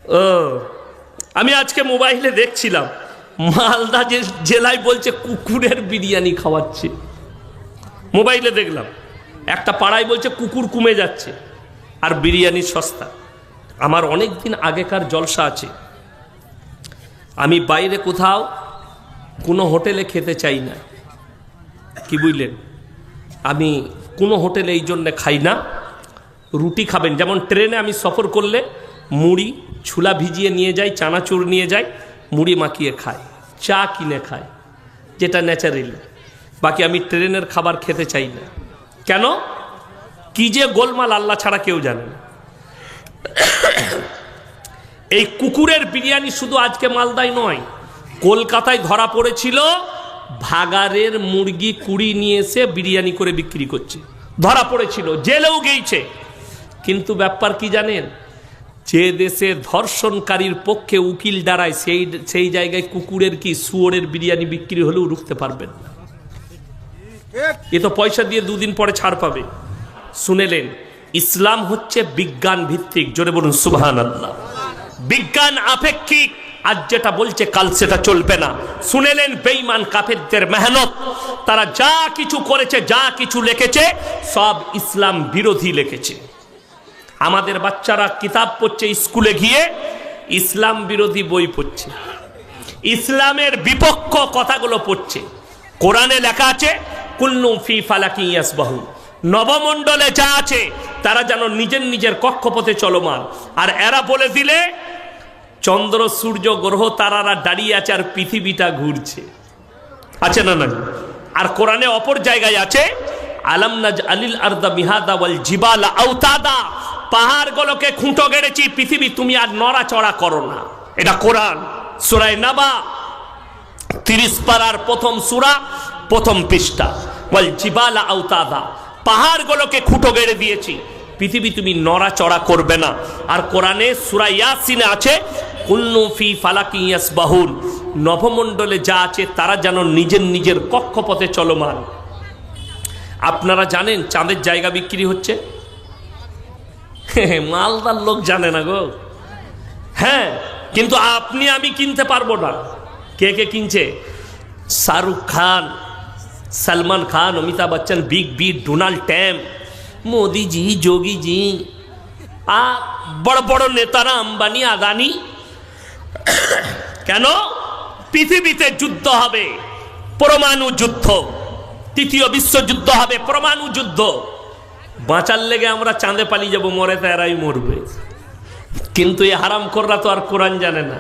ও, আমি আজকে মোবাইলে দেখছিলাম মালদা জেলায় বলছে কুকুরের বিরিয়ানি খাওয়াচ্ছে। মোবাইলে দেখলাম একটা পাড়ায় বলছে কুকুর কমে যাচ্ছে আর বিরিয়ানি সস্তা। আমার অনেক দিন আগেকার জলসা আছে, আমি বাইরে কোথাও কোনো হোটেলে খেতে চাই না, কি বুঝলেন? আমি কোনো হোটেলে এই জন্যে খাই না। রুটি খাবেন, যেমন ট্রেনে আমি সফর করলে মুড়ি ছোলা ভিজিয়ে নিয়ে যাই, চানাচুর নিয়ে যাই, মুড়ি মাখিয়ে খাই, চা কিনে খাই, যেটা ন্যাচারালি। বাকি আমি ট্রেনের খাবার খেতে চাই না। কেন? কি যে গোলমাল আল্লাহ ছাড়া কেউ জানে না। এই কুকুরের বিরিয়ানি শুধু আজকে মালদায় নয়, কলকাতায় ধরা পড়েছিল ভাগাড়ের মুরগি কুড়ি নিয়ে এসে বিরিয়ানি করে বিক্রি করছে, ধরা পড়েছিল, জেলেও গিয়েছে। কিন্তু ব্যাপার কি জানেন? যে দেশে ধর্ষণকারীর পক্ষে উকিল দাঁড়ায় সেই জায়গায় কুকুরের কি শুয়োরের বিরিয়ানি বিক্রি হলেও রুখতে পারবেন না। এ তো পয়সা দিয়ে দুদিন পরে ছাড় পাবে। শুনেলেন, ইসলাম হচ্ছে বিজ্ঞান ভিত্তিক, জোরে বলুন সুবহানাল্লাহ। বিজ্ঞান আপেক্ষিক, আজ যেটা বলছে কাল সেটা চলবে না। শুনেলেন বেঈমান কাফেরদের মেহনত, তারা যা কিছু করেছে, যা কিছু লিখেছে সব ইসলাম বিরোধী লিখেছে। আমাদের বাচ্চারা কিতাব পড়ছে, স্কুলে গিয়ে ইসলাম বিরোধী বই পড়ছে, ইসলামের বিপক্ষ কথাগুলো পড়ছে। কোরআনে লেখা আছে কুল্লু ফি ফালাকি ইয়াসবাহুন, নবমণ্ডলে যা আছে তারা যেন নিজের নিজের কক্ষপথে চলমান। আর এরা বলে দিলে চন্দ্র সূর্য গ্রহ তারারা দাঁড়িয়ে আছে আর পৃথিবীটা ঘুরছে, আছে না না? আর কোরআনে অপর জায়গায় আছে আলাম নাজআলিল আরদা মিহাদা ওয়াল জিবালা আওতাদা, পাহাড়গুলোকে খুঁটো গেড়েছি, পৃথিবী তুমি আর নড়াচড়া করো না। এটা কোরআন, সূরা নাবা 30 পারার প্রথম সূরা, প্রথম পৃষ্ঠা। ওয়াল জিবালা আওতাদা, পাহাড়গুলোকে খুঁটো গেড়ে দিয়েছি, পৃথিবী তুমি নড়াচড়া করবে না। আর কোরআনে সূরা ইয়াসিনে আছে কুল্লু ফি ফালাকি ইয়াসবাহুন, নভমণ্ডলে যা আছে তারা যেন নিজের নিজের কক্ষপথে চলমান। আপনারা জানেন চাঁদের জায়গা বিক্রি হচ্ছে? মালদার লোক জানে না গো। হ্যাঁ, কিন্তু আপনি আমি কিনতে পারবো না। কে কে কিনছে? Shahrukh Khan, Salman Khan, Amitabh Bachchan, big B, Donald Trump, Modi ji, Yogi ji, বড় বড় নেতারা, আম্বানি, আদানি। কেন? পৃথিবীতে যুদ্ধ হবে, পরমাণু যুদ্ধ, তৃতীয় বিশ্বযুদ্ধ হবে, পরমাণু যুদ্ধ। বাঁচার লেগে আমরা চাঁদে পালিয়ে যাব, মরে তো এরাই মরবে। কিন্তু এই হারামখোররা তো আর কোরআন জানে না।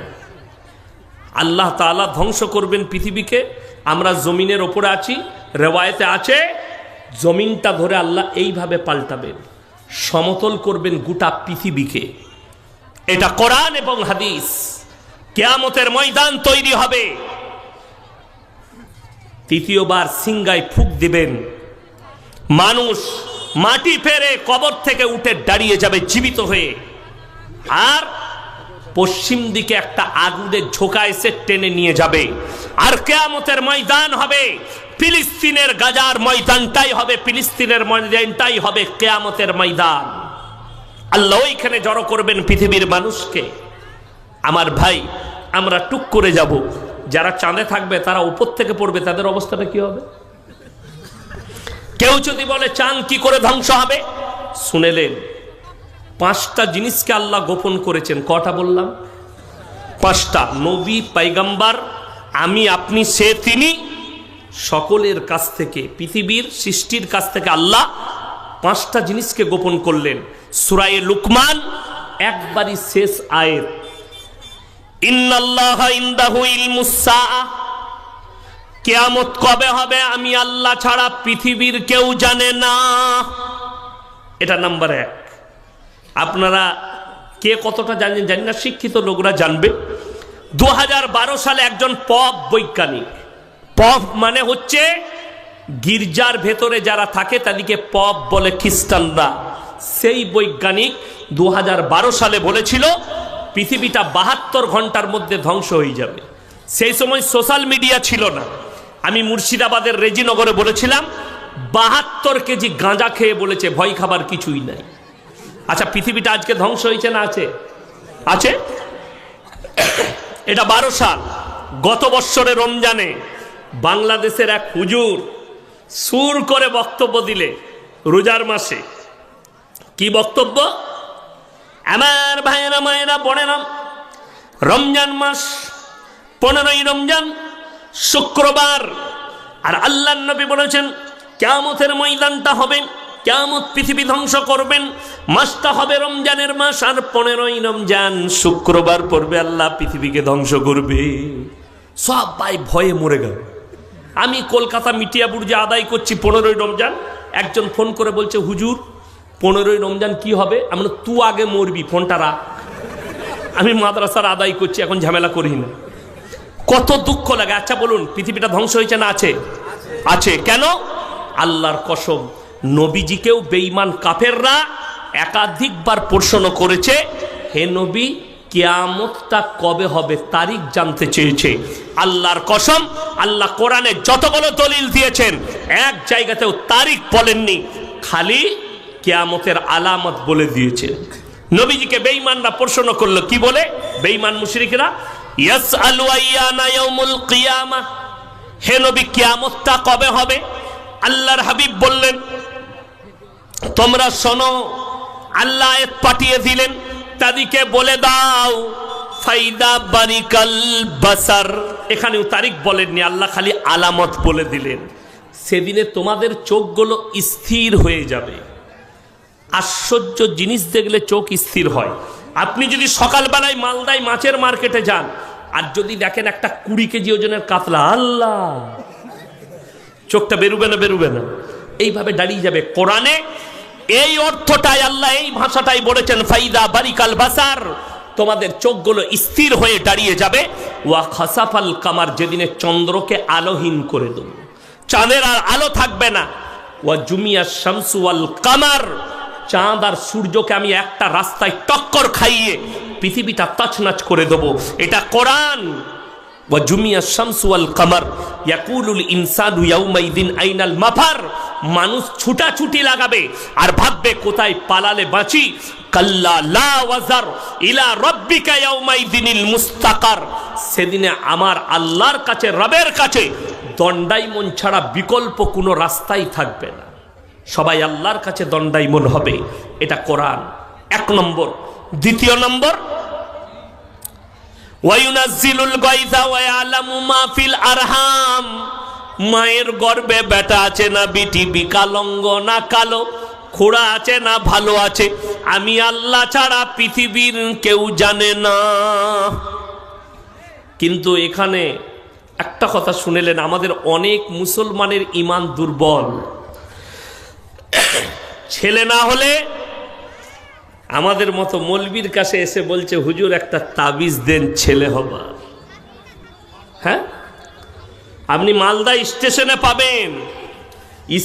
আল্লাহ তাআলা ধ্বংস করবেন পৃথিবীকে, আমরা জমিনের ওপরে আছি। রেওয়ায়েতে আছে জমিনটা ধরে আল্লাহ এইভাবে পাল্টাবেন, সমতল করবেন গোটা পৃথিবীকে। এটা কোরআন এবং হাদিস। কিয়ামতের ময়দান তৈরি হবে, তৃতীয়বার সিংহায় ফুঁক দিবেন, মানুষ মাটি ফেরে কবর থেকে উঠে দাঁড়িয়ে যাবে জীবিত হয়ে। আর পশ্চিম দিকে একটা আগুনের ঝোঁকা এসে টেনে নিয়ে যাবে। আর কিয়ামতের ময়দান হবে, ফিলিস্তিনের গাজার ময়দানটাই হবে, ফিলিস্তিনের ময়দানটাই হবে কিয়ামতের ময়দান। আল্লাহ ওইখানে জড়ো করবেন পৃথিবীর মানুষকে। আমার ভাই, আমরা টুক করে যাব, যারা চাঁদে থাকবে তারা উপর থেকে পড়বে, তাদের অবস্থাটা কি হবে? কেউ যদি বলে চাঁদ কি করে ধ্বংস হবে, শুনেলেন 5টা জিনিসকে আল্লাহ গোপন করেছেন। কটা বললাম? 5টা। নবী, পয়গম্বর, আমি, আপনি, সে, তিনি, সকলের কাছ থেকে, পৃথিবীর সৃষ্টির কাছ থেকে আল্লাহ 5টা জিনিসকে গোপন করলেন। সূরা লুকমান একবারই শেষ আয়াত, ইন্নাল্লাহা ইনদাহু ইলমুস সাআ, কিয়ামত কবে হবে আমি আল্লাহ ছাড়া পৃথিবীর কেউ জানে না। এটা নাম্বার 1। আপনারা কে কতটা জানেন জানি না, শিক্ষিত লোকরা জানবে। 2012 সালে একজন পপ বৈজ্ঞানিক, পপ মানে হচ্ছে গির্জার ভেতরে যারা থাকে তাদেরকে পপ বলে খ্রিস্টানরা, সেই বৈজ্ঞানিক 2012 সালে বলেছিল পৃথিবীটা 72 ঘন্টার মধ্যে ধ্বংস হয়ে যাবে। সেই সময় সোশ্যাল মিডিয়া ছিল না। আমি মুর্শিদাবাদের রেজিনগরে বলেছিলাম 72 কেজি গাঁজা খেয়ে বলেছে ভয় খাবার কিছুই নাই। আচ্ছা, পৃথিবীটা আজকে ধ্বংস হয়েছে না আছে? আছে। এটা 12 সাল। গত বৎসরে রমজানে বাংলাদেশের এক হুজুর সুর করে বক্তব্য দিলে রোজার মাসে। কি বক্তব্য? আমার ভাইয়েরা মায়েরা বোনেরা, রমজান মাস 15ই রমজান শুক্রবার, আর আল্লাহর নবী বলেছেন কিয়ামতের ময়দানটা হবে, কিয়ামত পৃথিবী ধ্বংস করবেন, মাসটা হবে রমজানের মাস, আর 15ই রমজান শুক্রবার পড়বে, আল্লাহ পৃথিবীকে ধ্বংস করবে। সবাই ভয়ে মরে গেল। আমি কলকাতা মিটিয়া বুর্জে আদায় করছি 15ই রমজান, একজন ফোন করে বলছে হুজুর 15ই রমজান কি হবে? আমি বললাম তুই আগে মরবি, ফোনটা রাখ, আমি মাদ্রাসার আদায় করছি, এখন ঝামেলা করি না। কত দুঃখ লাগে। আচ্ছা বলুন, পৃথিবীটা ধ্বংস হয়েছে না আছে? আছে। কেন? আল্লাহর কসম, নবীজিকেও বেঈমান কাফেররা একাধিকবার প্রশ্ন করেছে, হে নবী কিয়ামতটা কবে হবে, তারিখ জানতে চেয়েছে। আল্লাহর কসম, আল্লাহ কোরআনে যতগুলো দলিল দিয়েছেন এক জায়গাতেও তারিখ বলেননি, খালি কিয়ামতের আলামত বলে দিয়েছেন। নবীজিকে বেঈমানরা প্রশ্ন করলো, কি বলে? বেঈমান মুশরিকরা, ইয়াসআলু আইয়ানা ইয়াউমুল কিয়ামা, হে নবী কিয়ামতটা কবে হবে? আল্লাহর হাবিব বললেন, তোমরা শোনো, আল্লাহ আয়াত পাঠিয়ে দিলেন, তাদেরকে বলে দাও ফাইদা বারিকাল বাসার। এখানেও তারিখ বলেননি, আল্লাহ খালি আলামত বলে দিলেন। সেদিনে তোমাদের চোখগুলো স্থির হয়ে যাবে। আশ্চর্য জিনিস দেখলে চোখ স্থির হয়। আপনি যদি সকালবেলায় মালদায় মাছের মার্কেটে যান, আর যদি দেখেন একটা 20 কেজি ওজনের কাতলা, আল্লাহ, চোখটা বেরুবে না? বেরুবে না? এইভাবে দাঁড়িয়ে যাবে। কোরআনে এই অর্থটাই, আল্লাহ এই ভাষাটাই বলেছেন, ফাইদা বারিকাল বাসার, তোমাদের চোখগুলো স্থির হয়ে দাঁড়িয়ে যাবে। ওয়া খাসাফাল কামার, যেদিনে চন্দ্রকে আলোহীন করে দেব, চাঁদের আর আলো থাকবে না। ওয়া জুমিয়া শামসু ওয়াল কামার, চাঁদ আর সূর্যকে আমি একটা রাস্তায় টক্কর খাইয়ে পৃথিবীটা তছনছ করে দেব। এটা কোরআন। ওয়া জুমিয়া শামসু ওয়াল কামার ইয়াকুলুল ইনসানু ইয়াউমাইদিন আইনাল মাফার, মানুষ ছুটাছুটি লাগাবে আর ভাববে কোথায় পালালে বাঁচি। কাল্লা লা ওয়াজার ইলা রাব্বিকা ইয়াউমাইদিনিল মুস্তাকার, সেদিনে আমার আল্লাহর কাছে, রবের কাছে দণ্ডায়মন ছাড়া বিকল্প কোনো রাস্তাই থাকবে না। সবাই আল্লাহর কাছে দণ্ডায়মন হবে। এটা কোরআন, 1 নম্বর। দ্বিতীয় নম্বর, ওয়ায়ুনাজ্জিলুল গায়যা ওয়া ইয়ালামু মা ফিল আরহাম, মায়ের গর্ভে বেটা আছে না বিটি, বিকালঙ্গ না কালো, খোড়া আছে না ভালো আছে, আমি আল্লাহ ছাড়া পৃথিবীর কেউ জানে না। কিন্তু এখানে একটা কথা শুনেলেন, আমাদের অনেক মুসলমানের ঈমান দুর্বল। ছেলে না হলে আমাদের মতো মৌলবীর কাছে এসে বলছে, হুজুর একটা তাবিজ দেন ছেলে হবার। হ্যাঁ, আপনি মালদা স্টেশনে পাবেন,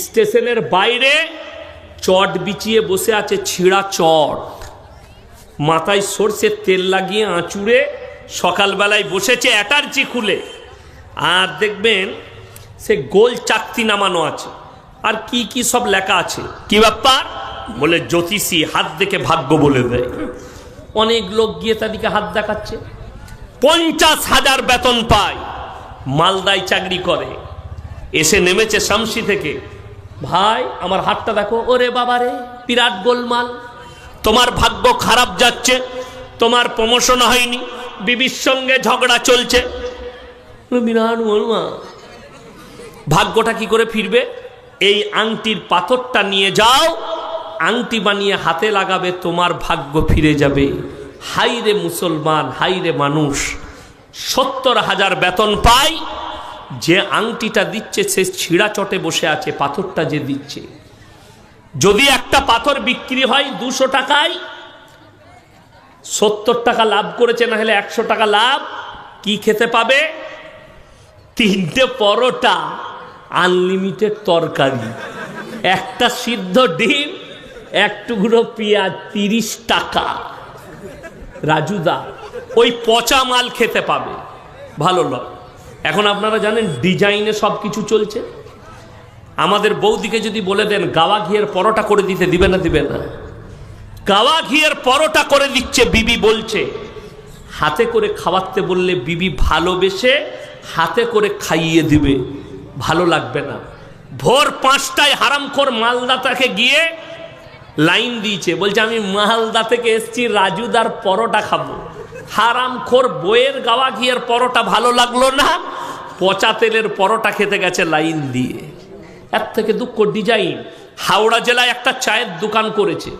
স্টেশনের বাইরে চট বিছিয়ে বসে আছে, ছিঁড়া চট, মাথায় সরষের তেল লাগিয়ে আঁচুড়ে সকালবেলায় বসেছে অ্যাটার্জি খুলে, আর দেখবেন সে গোল চাকতি নামানো আছে, আর কি কি সব লেখা আছে। কি ব্যাপার? বলে জ্যোতিষী, হাত দেখে ভাগ্য বলে দেয়। অনেক লোক গিয়ে তাদেরকে হাত দেখাচ্ছে, 50,000 বেতন পায়, মালদায় চাকরি করে, এসে নেমেছে শামসি থেকে। ভাই আমার হাতটা দেখো, ওরে বাবারে বিরাট গোলমাল, তোমার ভাগ্য খারাপ যাচ্ছে, তোমার প্রমোশন হয়নি, বিবির সঙ্গে ঝগড়া চলছে। বিরাট গোলমাল, ভাগ্যটা কি করে ফিরবে? এই আংটির পাথরটা নিয়ে যাও, আংটি বানিয়ে হাতে লাগাবে, তোমার ভাগ্য ফিরে যাবে। হাই রে মুসলমান, হাই রে মানুষ, 70,000 বেতন পায়, যে আংটিটা দিচ্ছে সে ছিঁড়া চটে বসে আছে, পাথরটা যে দিচ্ছে। যদি একটা পাথর বিক্রি হয় 200 টাকায়, 70 টাকা লাভ করেছে, না হলে 100 টাকা লাভ। কি খেতে পাবে? 3টে পরোটা, আনলিমিটেড তরকারি, একটা সিদ্ধ ডিম, 1 টুকরো পেঁয়াজ, 30 টাকা। রাজুদা ওই পচা মাল খেতে পাবে, ভালো নয়। এখন আপনারা জানেন ডিজাইনে সব কিছু চলছে। আমাদের বৌদিকে যদি বলে দেন গাওয়া ঘিয়ের পরোটা করে দিতে, দিবে না? দিবে না। গাওয়া ঘিয়ের পরোটা করে দিচ্ছে, বিবি বলছে হাতে করে খাওয়াতে বললে বিবি ভালোবেসে হাতে করে খাইয়ে দিবে, ভালো লাগবে না। ভোর 5টায় হারামখোর মালদাটাকে গিয়ে লাইন দিয়েছে, বলছে আমি মালদা থেকে এসছি রাজুদার পরোটা খাবো। হারামখোর বইয়ের গাওয়া ঘিয়ের পরোটা ভালো লাগলো না, পচা তেলের পরোটা খেতে গেছে লাইন দিয়ে। এর থেকে দুঃখ ডিজাইন। হাওড়া জেলায় একটা চায়ের দোকান করেছে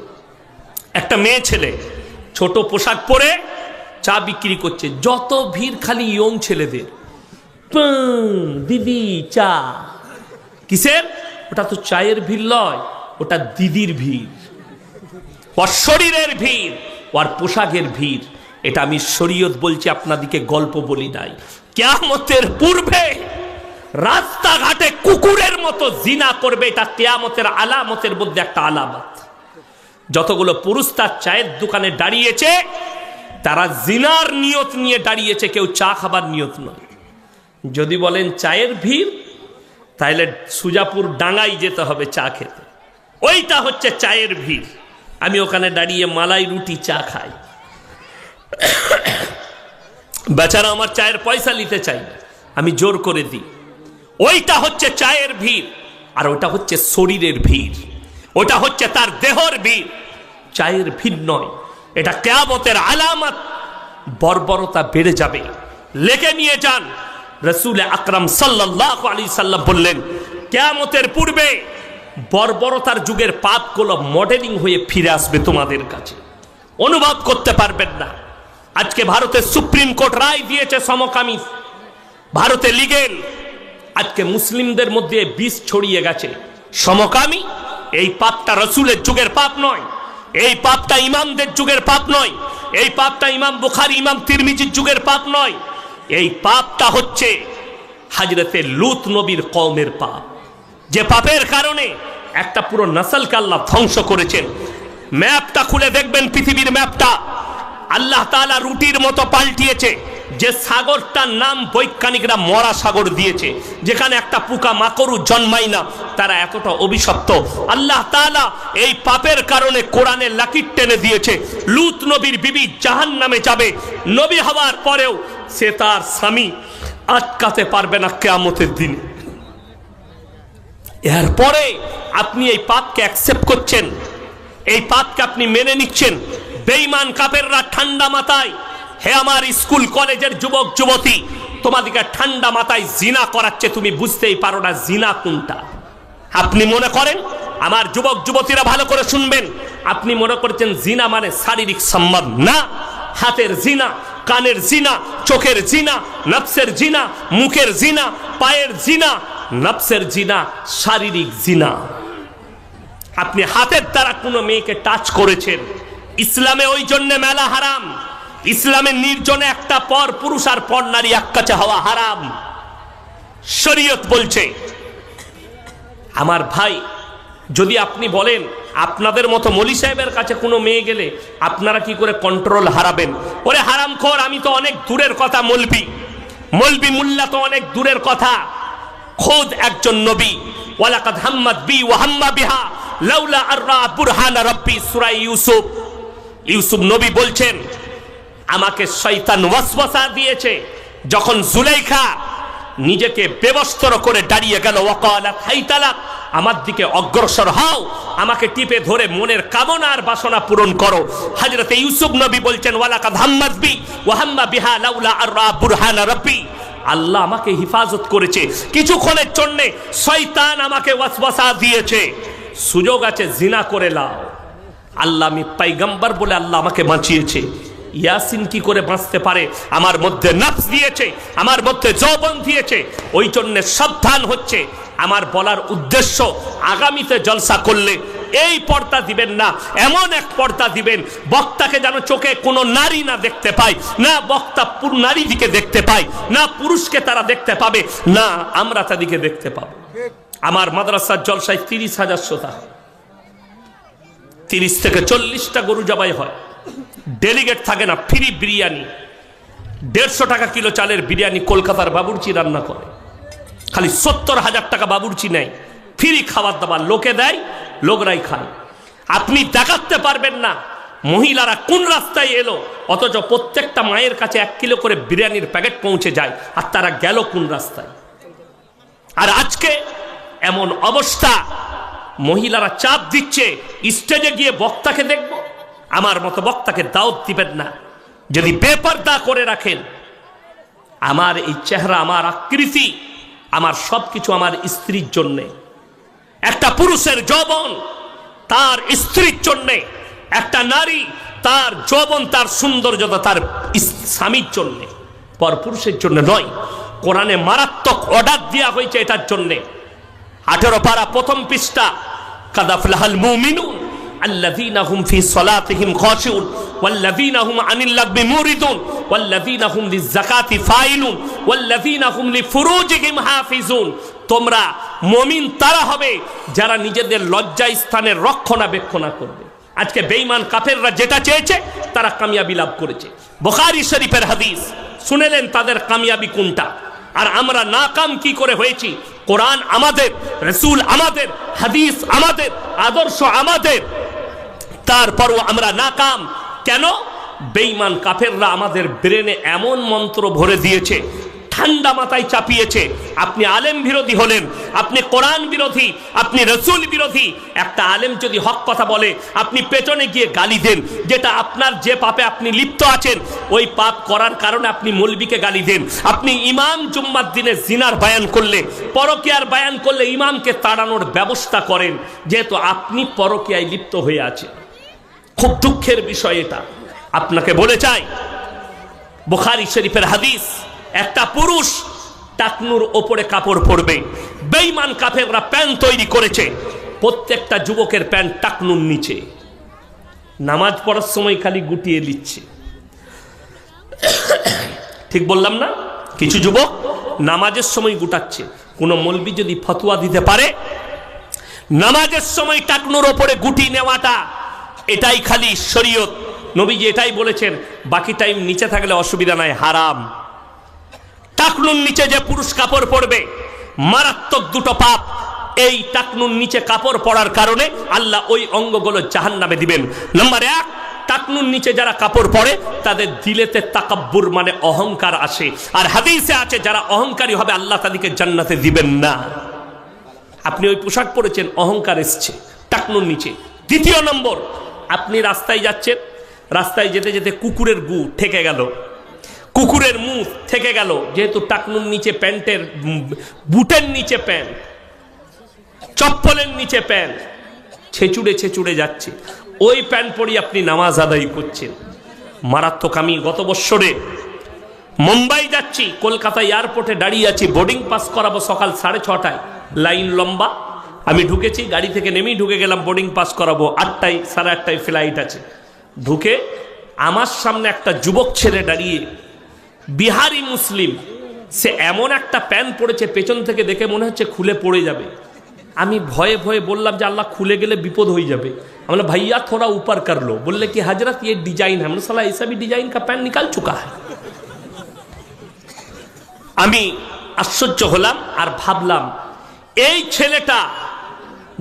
একটা মেয়ে ছেলে, ছোট পোশাক পরে চা বিক্রি করছে। যত ভিড় খালি ইয়ং ছেলেদের, দিদি চা। কিসের? ওটা তো চায়ের ভিড় নয়, ওটা দিদির ভিড়, ওর শরীরের ভিড়, ওর পোশাকের ভিড়। এটা আমি শরীয়ত বলছি, আপনাদিকে গল্প বলি নাই। কিয়ামতের পূর্বে রাস্তাঘাটে কুকুরের মতো জিনা করবে, এটা কিয়ামতের আলামতের মধ্যে একটা আলামত। যতগুলো পুরুষ তার চায়ের দোকানে দাঁড়িয়েছে তারা জিনার নিয়ত নিয়ে দাঁড়িয়েছে, কেউ চা খাবার নিয়ত নয়। যদি বলেন চায়ের ভিড়, তাহলে সুজাপুর ডাঙ্গাই যেতে হবে চা খেতে, ওইটা হচ্ছে চায়ের ভিড়। আমি ওখানে দাঁড়িয়ে মালাই রুটি চা খাই, বেচারা আমার চায়ের পয়সা নিতে চাই না, আমি জোর করে দিই। ওইটা হচ্ছে চায়ের ভিড়, আর ওটা হচ্ছে শরীরের ভিড়, ওটা হচ্ছে তার দেহর ভিড়, চায়ের ভিড় নয়। এটা কিয়ামতের আলামত। বর্বরতা বেড়ে যাবে, লেখে নিয়ে যান। রাসূল আকরাম সাল্লাল্লাহু আলাইহি সাল্লাম বললেন, কিয়ামতের পূর্বে বর্বরতার যুগের পাপগুলো মডেলিং হয়ে ফিরে আসবে তোমাদের কাছে, অনুভব করতে পারবেন না। আজকে ভারতের সুপ্রিম কোর্ট রায় দিয়েছে সমকামী, ভারতে লিগেল। আজকে মুসলিমদের মধ্যে বিষ ছড়িয়ে গেছে সমকামী। এই পাপটা রাসূলের যুগের পাপ নয়, এই পাপটা ইমামদের যুগের পাপ নয়, এই পাপটা ইমাম বুখারী ইমাম তিরমিজির যুগের পাপ নয়। এই পাপটা হচ্ছে হযরতে লূত নবীর কওমের পাপ, যে পাপের কারণে একটা পুরো নসলকে আল্লাহ ধ্বংস করেছেন। ম্যাপটা খুলে দেখবেন, পৃথিবীর ম্যাপটা আল্লাহ তাআলা রুটির মতো পাল্টিয়েছে। যে সাগরটার নাম বৈজ্ঞানিকরা মরা সাগর দিয়েছে, যেখানে একটা পোকা মাকড়ও জন্মায় না, তারা এতটা অভিশপ্ত। আল্লাহ তাআলা এই পাপের কারণে কোরআনে লাকির টেনে দিয়েছে, লূত নবীর বিবি জাহান্নামে যাবে। নবী হওয়ার পরেও সে তার স্বামী আটকাতে পারবে না কিয়ামতের দিনে। এরপরে আপনি এই পাপকে অ্যাকসেপ্ট করছেন, এই পাপকে আপনি মেনে নিচ্ছেন। বেঈমান কাফেররা ঠান্ডা মাথায়, হে আমার স্কুল কলেজের যুবক যুবতী, তোমাদেরকে ঠান্ডা মাথায় জিনা করাচ্ছে, তুমি বুঝতেই পারো না জিনা কোনটা। আপনি মনে করেন, আমার যুবক যুবতীরা ভালো করে শুনবেন, আপনি মনে করছেন জিনা মানে শারীরিক সম্বন্ধ। না, হাতের জিনা, কানের জিনা, চোখের জিনা, নফসের জিনা, মুখের জিনা, পায়ের জিনা, নফসের জিনা, শারীরিক জিনা। আপনি হাতের দ্বারা কোনো মেয়েকে টাচ করেছেন, ইসলামে ওই জন্য মেলা হারাম। ইসলামের নির্জনে একটা পর পুরুষ আর পর নারী এক কাছে হওয়া হারাম। শরীয়ত বলছে। আমার ভাই, যদি আপনি বলেন আপনাদের মতো মৌলী সাহেবের কাছে কোনো মেয়ে গেলে আপনারা কি করে কন্ট্রোল হারাবেন? ওরে হারামখোর, আমি তো অনেক দূরের কথা, মৌলবি মুল্লা তো অনেক দূরের কথা। খোদ একজন নবী, ওয়ালাকাদ হাম্মাত বি ওয়া হাম্মা বিহা লাউলা আররা বুরহান রাব্বি, সূরা ইউসুফ নবী বলছেন, আমাকে শয়তান ওয়াসওয়াসা দিয়েছে। যখন জুলাইখা নিজেকে বেবস্ত্র করে দাঁড়িয়ে গেল, ওয়াকালাত হাইতালাক, আমার দিকে অগ্রসর হও, আমাকে টিপে ধরে মনের কামনা আর বাসনা পূরণ করো। হযরতে ইউসুফ নবী বলছেন, ওয়ালাকাদ হাম্মাত বি ওয়া হাম্মা বিহা লাউলা আররা বুরহান রাব্বি, আল্লাহ আমাকে হিফাজত করেছে, কিছুক্ষণের জন্য শয়তান আমাকে ওয়াসওয়াসা দিয়েছে, সুযোগ আছে জিনা করে লাও। আল্লাহ, আমি পয়গম্বর বলে আল্লাহ আমাকে বাঁচিয়েছে। ইয়াসিন কি করে বাঁচতে পারে? আমার মধ্যে নফস দিয়েছে, আমার মধ্যে যৌবন দিয়েছে। ওই জন্য সাবধান হচ্ছে আমার বলার উদ্দেশ্য। আগামীতে জলসা করলে এই পর্দা দিবেন না, এমন এক পর্দা দিবেন বক্তাকে যেন চোখে কোনো নারী না দেখতে পায়, না বক্তা নারী দিকে দেখতে পায়, না পুরুষকে তারা দেখতে পাবে, না আমরা তাদেরকে দেখতে পাবো। আমার মাদ্রাসার জলসায় 30,000 শ্রোতা, 30 থেকে 40টা গরু জবাই হয়, ডেলিগেট থাকে না, ফ্রি বিরিয়ানি, 150 টাকা কিলো চালের বিরিয়ানি কলকাতার বাবুর্চি রান্না করে, খালি 70,000 টাকা বাবুর্চি নেয়, ফ্রি খাবার দাবার লোকে দেয়, লোকরাই খায়। আপনি দেখাতে পারবেন না মহিলারা কোন রাস্তায় এলো, অথচ প্রত্যেকটা মায়ের কাছে 1 কিলো করে বিরিয়ানির প্যাকেট পৌঁছে যায়, আর তারা গেল কোন রাস্তায়? আর আজকে এমন অবস্থা, মহিলারা চাপ দিচ্ছে স্টেজে গিয়ে বক্তাকে দেখব। আমার মতো বক্তাকে দাওয়াত দিবেন না। যদি বেপরদা করে রাখেন, আমার এই চেহারা, আমার আকৃতি, আমার সবকিছু আমার স্ত্রীর জন্যে। একটা পুরুষের যৌবন তার স্ত্রীর জন্যে, একটা নারী তার যৌবন, তার সৌন্দর্যতা তার স্বামীর জন্যে, পরপুরুষের জন্য নয়। কোরআনে মারাত্মক অর্ডার দেওয়া হয়েছে এটার জন্যে। 18 পারা 1ম পৃষ্ঠা, কাদ আফলাহাল মুমিনুন আল্লাযীনা হুম ফি সলাতিহিম খাশিউন ওয়াল্লাযীনা হুম আনিল লাগবি মুরিদুন ওয়াল্লাযীনা হুম লিয-যাকাতি ফাইলুন ওয়াল্লাযীনা হুম লিফুরুজিহিম হাফিজুন। তোমরা মুমিন তারা হবে যারা নিজেদের লজ্জা স্থানের রক্ষণাবেক্ষণ করবে। আজকে বেঈমান কাফেররা যেটা চেয়েছে তারা কামিয়াবি লাভ করেছে। বুখারী শরীফের হাদিস শুনেলেন তাদের কামিয়াবি কোনটা, আর আমরা নাকাম কি করে হয়েছি? কোরআন আমাদের, রাসূল আমাদের, হাদিস আমাদের, আদর্শ আমাদের, তারপরও আমরা নাকাম কেন? বেঈমান কাফেররা আমাদের ব্রেনে এমন মন্ত্র ভরে দিয়েছে, ঠান্ডা মাথায় চাপিয়েছে। আপনি আলেম বিরোধী হলেন, আপনি কোরআন বিরোধী, আপনি রাসূল বিরোধী। একটা আলেম যদি হক কথা বলে, আপনি পেছনে গিয়ে গালি দেন, যেটা আপনার যে পাপে আপনি লিপ্ত আছেন, ওই পাপ করার কারণে আপনি মৌলবীকে গালি দেন। আপনি ইমাম জুম্মার দিনে জিনার বয়ান করলে, পরকীয়ার বয়ান করলে ইমামকে তাড়ানোর ব্যবস্থা করেন, যেহেতু আপনি পরকীয়ায় লিপ্ত হয়ে আছেন। খুব দুঃখের বিষয় এটা। আপনাকে বলে চাই, বুখারী শরীফের হাদিস, একটা পুরুষ টাকনুর ওপরে কাপড় পরবে। বেঈমান কাফেররা প্যান্ট তৈরি করেছে, প্রত্যেকটা যুবকের প্যান্ট টাকনুর নিচে, নামাজ পড়ার সময় খালি গুটিয়ে নিচ্ছে। ঠিক বললাম না? কিছু যুবক নামাজের সময় গুটাচ্ছে। কোন মৌলবি যদি ফতোয়া দিতে পারে নামাজের সময় টাকনুর ওপরে গুটি নেওয়াটা এটাই খালি শরীয়ত, নবীজি এটাই বলেছেন, বাকি টাইম নিচে থাকলে অসুবিধা নাই, হারাম। টাকনুর নিচে যে পুরুষ কাপড় পরবে, মারাত্মক দুটো পাপ। এই টাকনুর নিচে কাপড় পরার কারণে আল্লাহ ওই অঙ্গগুলো জাহান্নামে দিবেন। নাম্বার 1, টাকনুর নিচে যারা কাপড় পরে তাদের দিলেতে তাকাব্বুর মানে অহংকার আসে, আর হাদিসে আছে যারা অহংকারী হবে আল্লাহ তাদেরকে জান্নাতে দিবেন না। আপনি ওই পোশাক পরেছেন, অহংকার এসছে টাকনুর নিচে। 2 নম্বর, আপনি রাস্তায় যাচ্ছেন, রাস্তায় যেতে যেতে কুকুরের গু ঠেকে গেল, কুকুরের মুখ থেকে গেল, যেহেতু টাকনুর নিচে প্যান্টের, বুটের নিচে প্যান্ট, চপ্পলের নিচে প্যান্ট, ছেচুড়ে ছেচুড়ে যাচ্ছে, ওই প্যান্ট পরি আপনি নামাজ আদায় করছেন। মারাত্মক। আমি গত বছরে মুম্বাই যাচ্ছি, কলকাতা এয়ারপোর্টে দাঁড়িয়ে আছি, বোর্ডিং পাস করাবো সকাল 6:30টায়, লাইন লম্বা। আমি ঢুকেছি, গাড়ি থেকে নেমেই ঢুকে গেলাম, বোর্ডিং পাস করাবো 8টায়, 8:30টায় ফ্লাইট আছে। ঢুকে আমার সামনে একটা যুবক ছেলে দাঁড়িয়ে, বিহারি মুসলিম, সে এমন একটা প্যান্ট পরেছে, পেছন থেকে দেখে মনে হচ্ছে খুলে পড়ে যাবে। আমি ভয়ে ভয়ে বললাম যে আল্লাহ, খুলে গেলে বিপদ হয়ে যাবে। আমরা ভাইয়া থোড়া উপর कर लो। बोले कि हजरत ये डिजाइन है। हमने साला ऐसा भी डिजाइन का पैंट निकाल चुका है। আমি আশ্চর্য হলাম আর ভাবলাম, এই ছেলেটা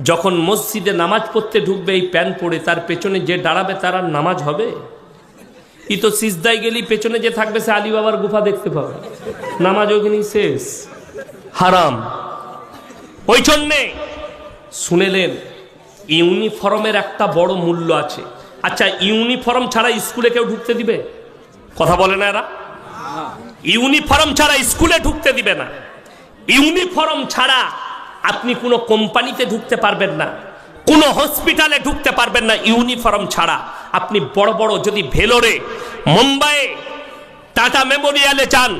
যখন মসজিদে নামাজ পড়তে ঢুকবে এই প্যান্ট পরে, তার পেছনে যে দাঁড়াবে তার আর নামাজ হবে? ই তো সিজদায় গেলি পেছনে যে থাকবে সে আলী বাবার গুফা দেখতে পাবে, নামাজ ওখানেই শেষ, হারাম। ওই জন্যে শুনেলেন, ইউনিফর্মের একটা বড় মূল্য আছে। আচ্ছা, ইউনিফর্ম ছাড়া স্কুলে কেউ ঢুকতে দিবে? কথা বলে না এরা? ইউনিফর্ম ছাড়া স্কুলে ঢুকতে দিবে না। ইউনিফর্ম ছাড়া আপনি কোনো কোম্পানিতে ঢুকতে পারবেন না, কোনো হসপিটালে ঢুকতে পারবেন না ইউনিফর্ম ছাড়া। আপনি বড় বড় যদি ভেলোরে, মুম্বাইয়ে, টাটা মেমোরিয়ালে যান,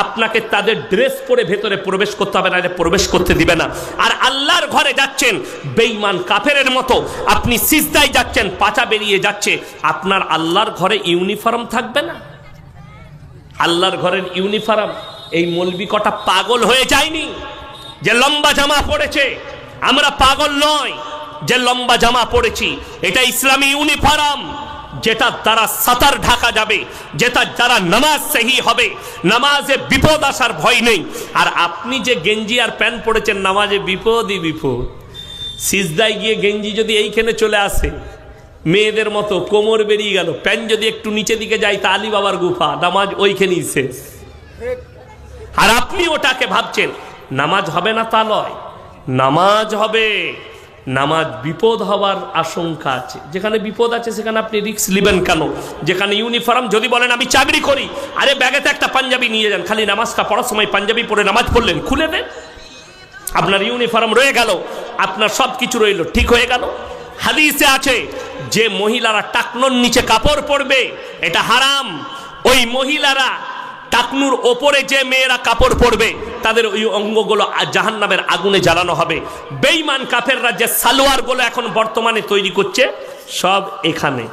আপনাকে তাদের ড্রেস পরে ভেতরে প্রবেশ করতে হবে, না প্রবেশ করতে দিবে না। আর আল্লাহর ঘরে যাচ্ছেন বেঈমান কাফেরের মতো, আপনি সিজদায় যাচ্ছেন, পাছা বেরিয়ে যাচ্ছে, আপনার আল্লাহর ঘরে ইউনিফর্ম থাকবে না? আল্লাহর ঘরের ইউনিফর্ম। এই মৌলবি কটা পাগল হয়ে যায়নি যে লম্বা জামা পড়েছে? আমরা পাগল নয় যে লম্বা জামা পড়েছি, এটা ইসলামী ইউনিফর্ম, যেটা দ্বারা সাতার ঢাকা যাবে, যেটা দ্বারা নামাজ সহি হবে, নামাজে বিপদ আসার ভয় নেই। আর আপনি যে গেঞ্জি আর প্যান্ট পড়েছেন, নামাজে বিপদই বিপদ। সিজদায় গিয়ে গেঞ্জি যদি এইখানে চলে আসে, মেয়েদের মতো কোমর বেরিয়ে গেল, প্যান্ট যদি একটু নিচে দিকে যায় তা আলী বাবার গুফা, নামাজ ওইখানেই শেষ। আর আপনি ওটাকে ভাবছেন নামাজ হবে না, তা নয়, নামাজ হবে। নামাজ বিপদ হওয়ার আশঙ্কা আছে, যেখানে বিপদ আছে সেখানে আপনি রিস্ক নেবেন কেন? যেখানে ইউনিফর্ম, যদি বলেন আমি চাকরি করি, আরে ব্যাগেতে একটা পাঞ্জাবি নিয়ে যান, খালি নামাজটা পড়ার সময় পাঞ্জাবি পরে নামাজ পড়লেন, খুলে দেন, আপনার ইউনিফর্ম রয়ে গেল, আপনার সব কিছু রইল, ঠিক হয়ে গেল। হাদিসে আছে যে মহিলারা টাকনোর নিচে কাপড় পরবে এটা হারাম। ওই মহিলারা টাকনুর ওপরে যে মেয়েরা কাপড় পরবে তাদের ওই অঙ্গগুলো জাহান্নামের আগুনে জ্বালানো হবে। বেঈমান কাফেররা যে সালোয়ারগুলো এখন বর্তমানে তৈরি করছে সব এখানে,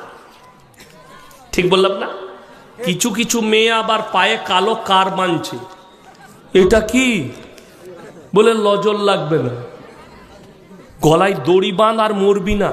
ঠিক বললাম না? কিছু কিছু মেয়ে আবার পায়ে কালো কার মানছে, এটা কি বলে লজল লাগবে না, গলায় দড়ি বাঁধ আর মরবি না।